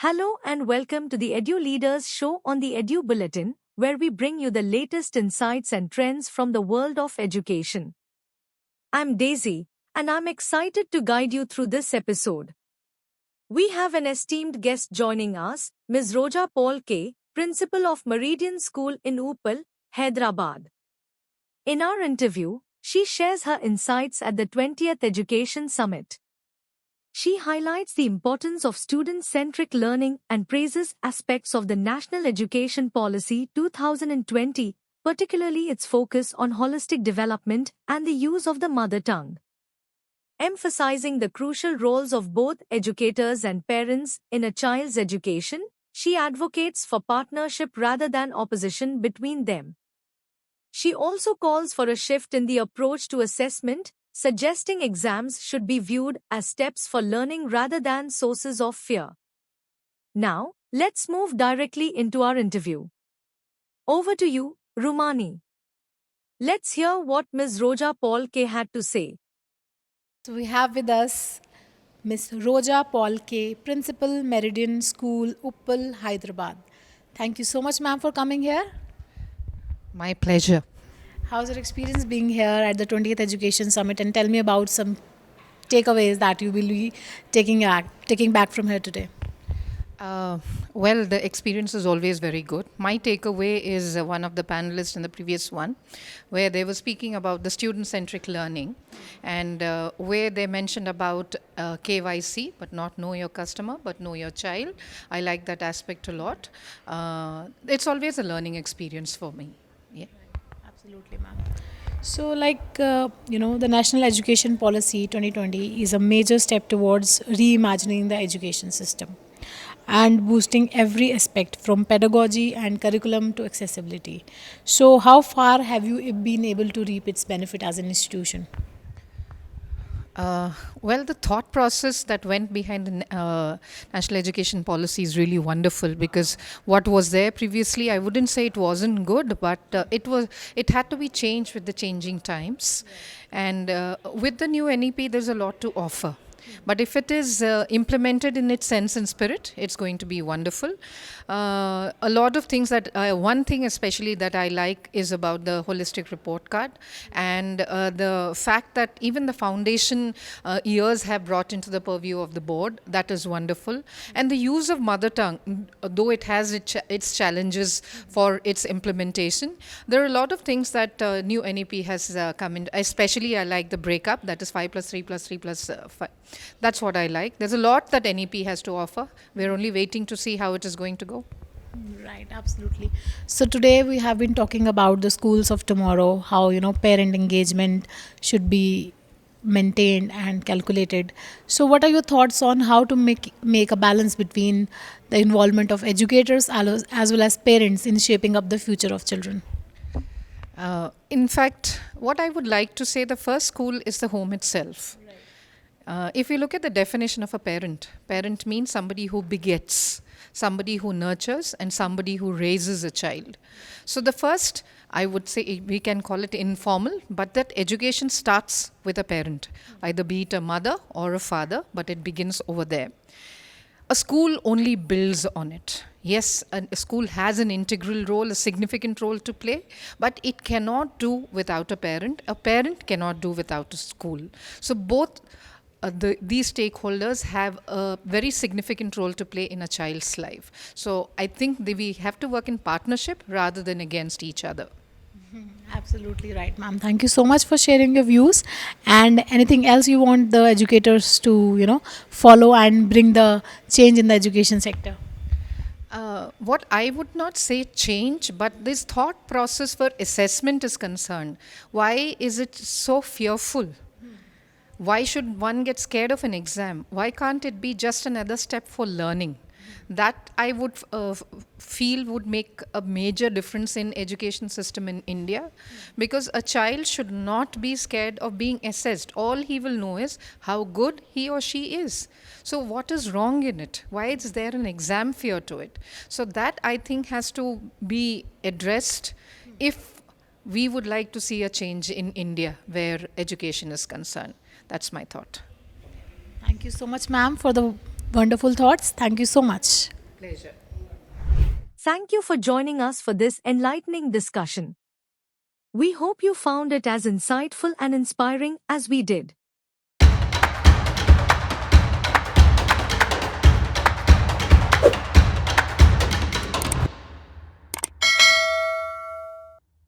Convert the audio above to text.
Hello and welcome to the Edu-Leaders Show on the Edu Bulletin, where we bring you the latest insights and trends from the world of education. I'm Daisy, and I'm excited to guide you through this episode. We have an esteemed guest joining us, Ms. Roja Paul K, Principal of Meridian School in Uppal, Hyderabad. In our interview, she shares her insights at the 20th Education Summit. She highlights the importance of student-centric learning and praises aspects of the National Education Policy 2020, particularly its focus on holistic development and the use of the mother tongue. Emphasizing the crucial roles of both educators and parents in a child's education, she advocates for partnership rather than opposition between them. She also calls for a shift in the approach to assessment, suggesting exams should be viewed as steps for learning rather than sources of fear. Now, let's move directly into our interview. Over to you, Rumani. Let's hear what Ms. Roja Paul K had to say. So we have with us Miss Roja Paul K, Principal, Meridian School, Uppal, Hyderabad. Thank you so much, ma'am, for coming here. My pleasure. How's your experience being here at the 20th Education Summit? And tell me about some takeaways that you will be taking back from here today. Well, the experience is always very good. My takeaway is one of the panelists in the previous one, where they were speaking about the student-centric learning, and where they mentioned about KYC, but not know your customer, but know your child. I like that aspect a lot. It's always a learning experience for me. Yeah. Absolutely, ma'am. So, the National Education Policy 2020 is a major step towards reimagining the education system and boosting every aspect from pedagogy and curriculum to accessibility. So, how far have you been able to reap its benefit as an institution? Well, the thought process that went behind the national education policy is really wonderful, because what was there previously, I wouldn't say it wasn't good, but it had to be changed with the changing times, and with the new NEP, there's a lot to offer. But if it is implemented in its sense and spirit, it's going to be wonderful. A lot of things one thing especially that I like is about the holistic report card, and the fact that even the foundation years have brought into the purview of the board. That is wonderful. And the use of mother tongue, though it has its challenges for its implementation, there are a lot of things that new NEP has come in. Especially I like the breakup, that is 5 plus 3 plus 3 plus 5. That's what I like. There's a lot that NEP has to offer. We're only waiting to see how it is going to go. Right, absolutely. So today we have been talking about the schools of tomorrow, how parent engagement should be maintained and calculated. So what are your thoughts on how to make a balance between the involvement of educators as well as parents in shaping up the future of children? In fact, what I would like to say, the first school is the home itself. If you look at the definition of a parent means somebody who begets, somebody who nurtures, and somebody who raises a child. So the first, I would say, we can call it informal, but that education starts with a parent, either be it a mother or a father, but it begins over there. A school only builds on it. Yes, a school has an integral role, a significant role to play, but it cannot do without a parent. A parent cannot do without a school. So both these stakeholders have a very significant role to play in a child's life. So I think we have to work in partnership rather than against each other. Absolutely right, ma'am. Thank you so much for sharing your views. And anything else you want the educators to, follow and bring the change in the education sector? What I would not say change, but this thought process for assessment is concerned. Why is it so fearful? Why should one get scared of an exam? Why can't it be just another step for learning? That I would feel would make a major difference in education system in India, because a child should not be scared of being assessed. All he will know is how good he or she is. So what is wrong in it? Why is there an exam fear to it? So that, I think, has to be addressed if we would like to see a change in India where education is concerned. That's my thought. Thank you so much, ma'am, for the wonderful thoughts. Thank you so much. Pleasure. Thank you for joining us for this enlightening discussion. We hope you found it as insightful and inspiring as we did.